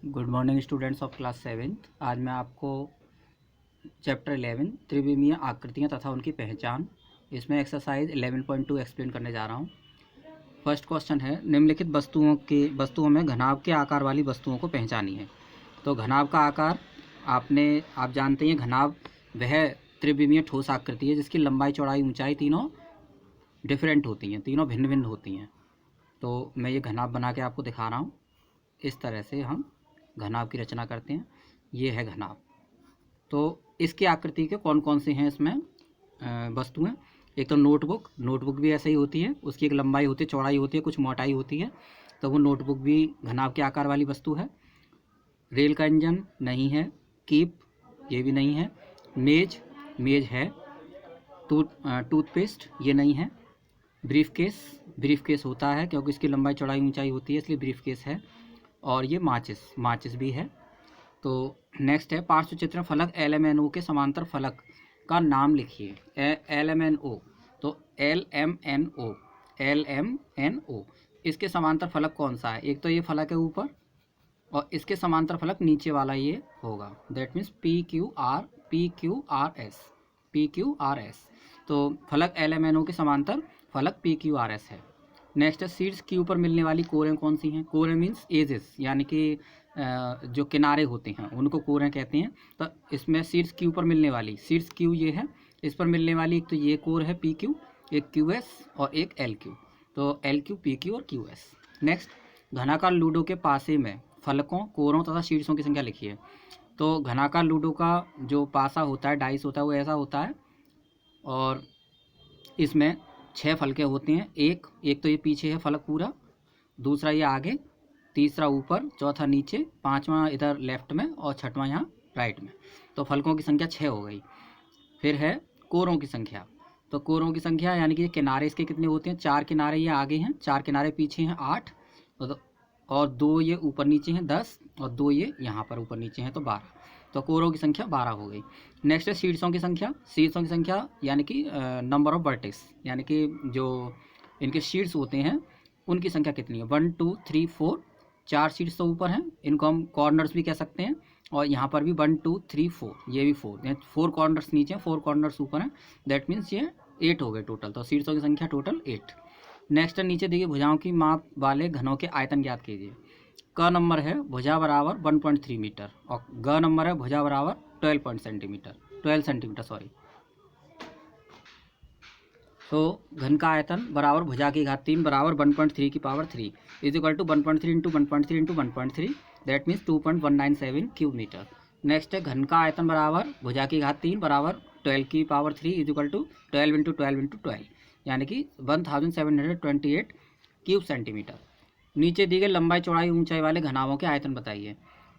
Good morning students of class 7th। आज मैं आपको चैप्टर 11 त्रिविमीय आकृतियाँ तथा उनकी पहचान, इसमें एक्सरसाइज 11.2 एक्सप्लेन करने जा रहा हूँ। फर्स्ट क्वेश्चन है, निम्नलिखित वस्तुओं में घनाभ के आकार वाली वस्तुओं को पहचानी है। तो घनाभ का आकार आप जानते हैं, घनाभ वह त्रिविमीय ठोस आकृति है जिसकी लंबाई चौड़ाई ऊंचाई तीनों डिफरेंट होती हैं, तीनों भिन्न भिन्न होती हैं। तो मैं ये घनाभ बना के आपको दिखा रहा हूँ। इस तरह से हम घनाभ की रचना करते हैं। ये है घनाभ। तो इसकी आकृति के कौन कौन से हैं इसमें वस्तुएं। एक तो नोटबुक भी ऐसे ही होती है, उसकी एक लंबाई होती है, चौड़ाई होती है, कुछ मोटाई होती है, तो वो नोटबुक भी घनाभ के आकार वाली वस्तु है। रेल का इंजन नहीं है। कीप, ये भी नहीं है। मेज है। टूथपेस्ट, ये नहीं है। ब्रीफकेस होता है क्योंकि इसकी लंबाई चौड़ाई ऊंचाई होती है, इसलिए ब्रीफकेस है। और ये माचिस भी है। तो नेक्स्ट है, पार्श्व चित्रण फलक LMNO के समांतर फलक का नाम लिखिए। LMNO, तो LMNO इसके समांतर फलक कौन सा है। एक तो ये फलक है ऊपर, और इसके समांतर फलक नीचे वाला ये होगा। That means PQRS। तो फलक LMNO के समांतर फलक PQRS है। नेक्स्ट है, शीर्ष के ऊपर मिलने वाली कोरें कौन सी हैं। कोरें मीन्स एजेस, यानी कि जो किनारे होते हैं उनको कोरें कहते हैं। तो इसमें शीर्ष के ऊपर मिलने वाली, शीर्ष क्यू ये है, इस पर मिलने वाली एक तो ये कोर है PQ, एक QS और एक LQ। तो LQ, PQ और QS। नेक्स्ट, घनाकार लूडो के पासे में फलकों, कोरों तथा शीर्षों की संख्या लिखिए। तो घनाकार लूडो का जो पासा होता है, डाइस होता है, वो ऐसा होता है, और इसमें 6 फलके होते हैं। एक तो ये पीछे है फलक पूरा, दूसरा ये आगे, तीसरा ऊपर, चौथा नीचे, पांचवा इधर लेफ्ट में और छठवां यहाँ राइट में। तो फलकों की संख्या 6 हो गई। फिर है कोरों की संख्या। तो कोरों की संख्या यानी कि किनारे इसके कितने होते हैं। 4 किनारे ये आगे हैं, 4 किनारे पीछे हैं, 8, और 2 ये ऊपर नीचे हैं, 10, और 2 ये यहाँ पर ऊपर नीचे हैं, तो 12। तो कोरों की संख्या 12 हो गई। नेक्स्ट है शीर्षों की संख्या यानी कि नंबर ऑफ वर्टेक्स, यानी कि जो इनके शीर्ष होते हैं उनकी संख्या कितनी है। 1 2 3 4, 4 शीर्ष तो ऊपर हैं, इनको हम कॉर्नर्स भी कह सकते हैं। और यहाँ पर भी 1 2 3 4, ये भी 4 कॉर्नर्स नीचे हैं, 4 कॉर्नर्स ऊपर हैं। दैट मीन्स ये 8 हो गए टोटल। तो शीर्षों की संख्या टोटल 8। नेक्स्ट है, नीचे देखिए, भुजाओं की माप वाले घनों के आयतन ज्ञात कीजिए। क नंबर है भुजा बराबर 1.3 मीटर, और ग नंबर है भुजा बराबर 12 सेंटीमीटर सॉरी। तो घन का आयतन बराबर भुजा की घात 3 बराबर 1.3 की power 3 is equal to 1.3 into 1.3 into 1.3, that means 2.197 cube metre. Next है, घन का आयतन बराबर भुजा की घात 3 बराबर 12 की power 3 is equal to 12 into 12 into 12, यानी कि 1728 क्यूब सेंटीमीटर। नीचे दी गई लंबाई चौड़ाई ऊंचाई वाले घनाभों के आयतन बताइए।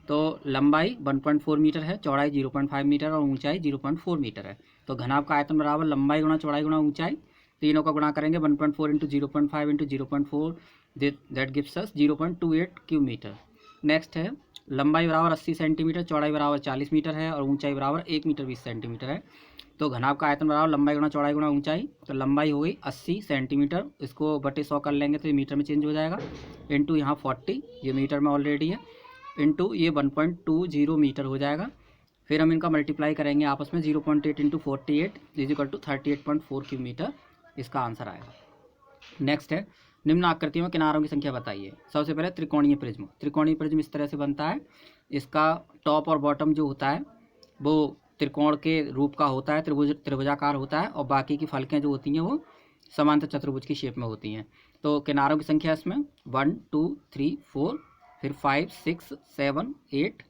तो लंबाई 1.4 मीटर है, चौड़ाई 0.5 मीटर और ऊंचाई 0.4 मीटर है। तो घनाभ का आयतन बराबर लंबाई गुणा चौड़ाई गुणा ऊंचाई, तीनों का गुणा करेंगे 1.4 into 0.5 into 0.4, that gives us 0.28 cube metre. Next है, लंबाई बराबर 80 सेंटीमीटर, चौड़ाई बराबर 40 मीटर है और ऊंचाई बराबर 1 मीटर 20 सेंटीमीटर है। तो घनाभ का आयतन बराबर लंबाई गुणा चौड़ाई गुणा ऊंचाई, तो लंबाई हो गई 80 सेंटीमीटर, इसको बटे 100 कर लेंगे तो ये मीटर में चेंज हो जाएगा, इंटू यहाँ 40, ये मीटर में ऑलरेडी है, इंटू ये 1.20 मीटर हो जाएगा। फिर हम इनका मल्टीप्लाई करेंगे आपस में, 0.8 into 48 is equal to 38.4 cube metre, इसका आंसर आएगा। नेक्स्ट है, निम्न आकृतियों में किनारों की संख्या बताइए। सबसे पहले त्रिकोणीय प्रिज्म इस तरह से बनता है। इसका टॉप और बॉटम जो होता है वो त्रिकोण के रूप का होता है, त्रिभुजाकार होता है, और बाकी की फलकें जो होती हैं वो समांतर चतुर्भुज की शेप में होती हैं। तो किनारों की संख्या इसमें 1 2 3 4, फिर 5 6 7 8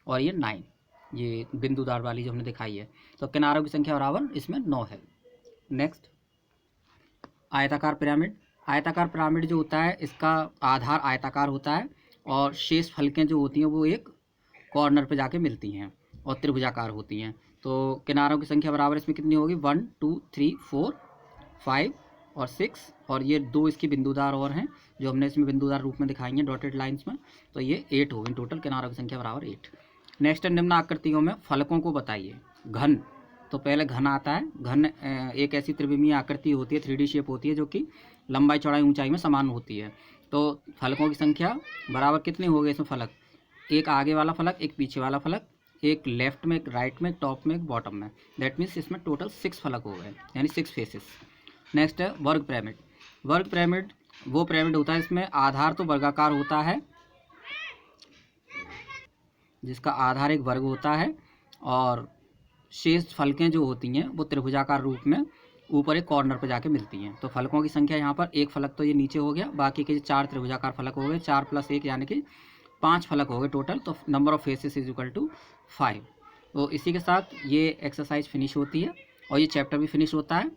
और ये 9, ये बिंदुदार वाली जो हमने दिखाई है। तो किनारों की संख्या बराबर इसमें 9 है। नेक्स्ट, आयताकार पिरामिड जो होता है इसका आधार आयताकार होता है, और शेष फलकें जो होती हैं वो एक कॉर्नर पे जाके मिलती हैं और त्रिभुजाकार होती हैं। तो किनारों की संख्या बराबर इसमें कितनी होगी, 1 2 3 4 5 और 6, और ये 2 इसकी बिंदुदार और हैं जो हमने इसमें बिंदुदार रूप में दिखाई हैं डॉटेड लाइंस में। तो ये 8 होगी टोटल, किनारों की संख्या बराबर 8। नेक्स्ट, निम्न आकृतियों में फलकों को बताइए। घन, तो पहले घन आता है। घन एक ऐसी त्रिविमीय आकृति होती है, 3D शेप होती है, जो कि लंबाई चौड़ाई ऊंचाई में समान होती है। तो फलकों की संख्या बराबर कितने हो गए इसमें फलक, एक आगे वाला फलक, एक पीछे वाला फलक, एक लेफ्ट में, एक राइट में, एक टॉप में, एक बॉटम में। दैट मीन्स इसमें टोटल 6 फलक हो गए, यानी 6 फेसेस। नेक्स्ट है वर्ग पिरामिड। वर्ग पिरामिड वो पिरामिड होता है इसमें आधार तो वर्गाकार होता है, जिसका आधार एक वर्ग होता है, और शेष फलकें जो होती हैं वो त्रिभुजाकार रूप में ऊपर एक कॉर्नर पर जाके मिलती हैं। तो फलकों की संख्या यहाँ पर एक फलक तो ये नीचे हो गया, बाकी के 4 त्रिभुजाकार फलक हो गए, 4 + 1 यानी कि 5 फलक हो गए टोटल। तो number of faces is equal to 5। तो इसी के साथ ये एक्सरसाइज फिनिश होती है और ये चैप्टर भी फिनिश होता है।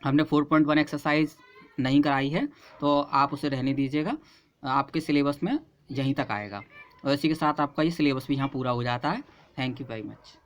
हमने 4.1 एक्सरसाइज नहीं कराई है, तो आप उसे रहने दीजिएगा, आपके सिलेबस में यहीं तक आएगा। और इसी के साथ आपका ये सिलेबस भी यहाँ पूरा हो जाता है। Thank you very much.